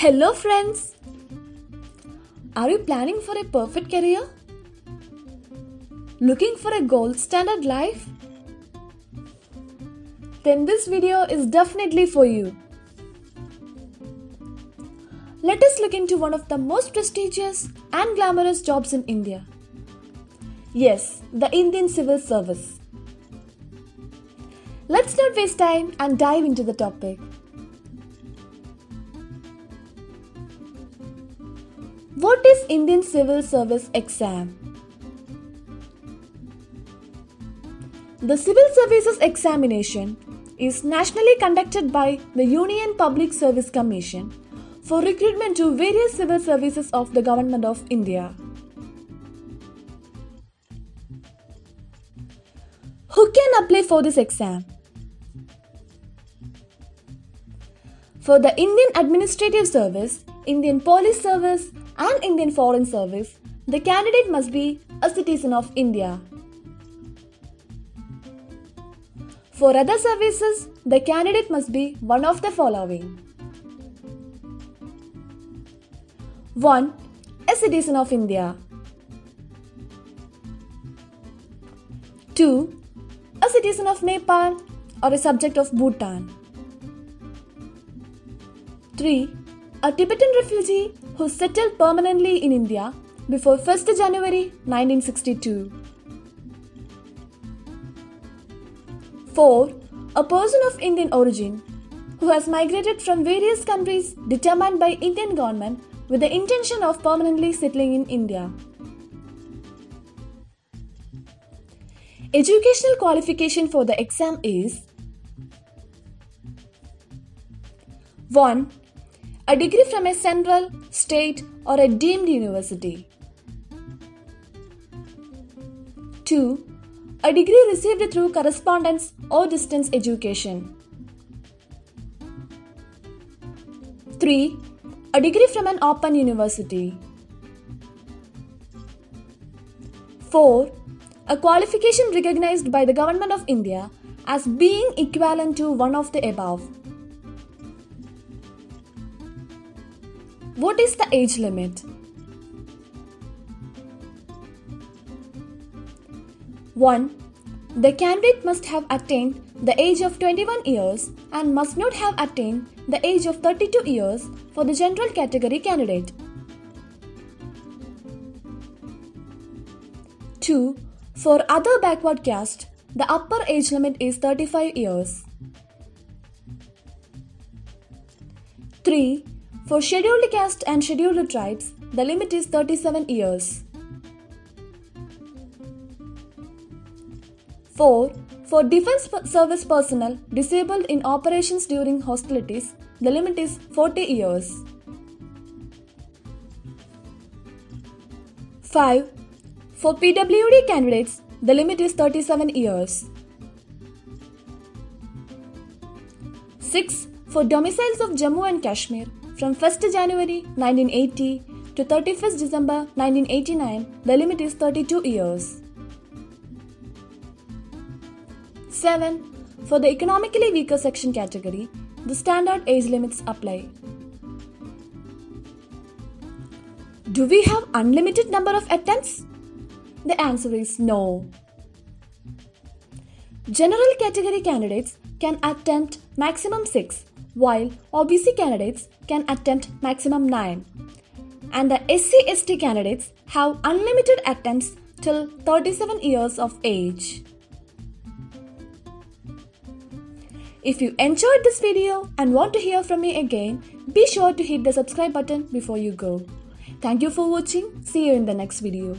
Hello friends! Are you planning for a perfect career? Looking for a gold standard life? Then this video is definitely for you. Let us look into one of the most prestigious and glamorous jobs in India. Yes, the Indian Civil Service. Let's not waste time and dive into the topic. What is Indian Civil Service exam? The Civil Services examination is nationally conducted by the Union Public Service Commission for recruitment to various civil services of the Government of India. Who can apply for this exam? For the Indian Administrative Service, Indian Police Service and Indian Foreign Service, the candidate must be a citizen of India. For other services, the candidate must be one of the following. 1. A citizen of India. 2. A citizen of Nepal or a subject of Bhutan. 3. A Tibetan refugee who settled permanently in India before 1st January 1962. 4. A person of Indian origin who has migrated from various countries determined by Indian government with the intention of permanently settling in India. Educational qualification for the exam is 1. A degree from a central, state or a deemed university. 2. A degree received through correspondence or distance education. 3. A degree from an open university. 4. A qualification recognized by the Government of India as being equivalent to one of the above. What is the age limit? 1. The candidate must have attained the age of 21 years and must not have attained the age of 32 years for the general category candidate. 2. For other backward caste, the upper age limit is 35 years. 3. For scheduled caste and scheduled tribes, the limit is 37 years. 4. For defense service personnel disabled in operations during hostilities, the limit is 40 years. 5. For PWD candidates, the limit is 37 years. 6. For domiciles of Jammu and Kashmir, from 1st January 1980 to 31st December 1989, the limit is 32 years. 7. For the economically weaker section category, the standard age limits apply. Do we have unlimited number of attempts? The answer is no. General category candidates can attempt maximum 6, while OBC candidates can attempt maximum 9. And the SC/ST candidates have unlimited attempts till 37 years of age. If you enjoyed this video and want to hear from me again, be sure to hit the subscribe button before you go. Thank you for watching. See you in the next video.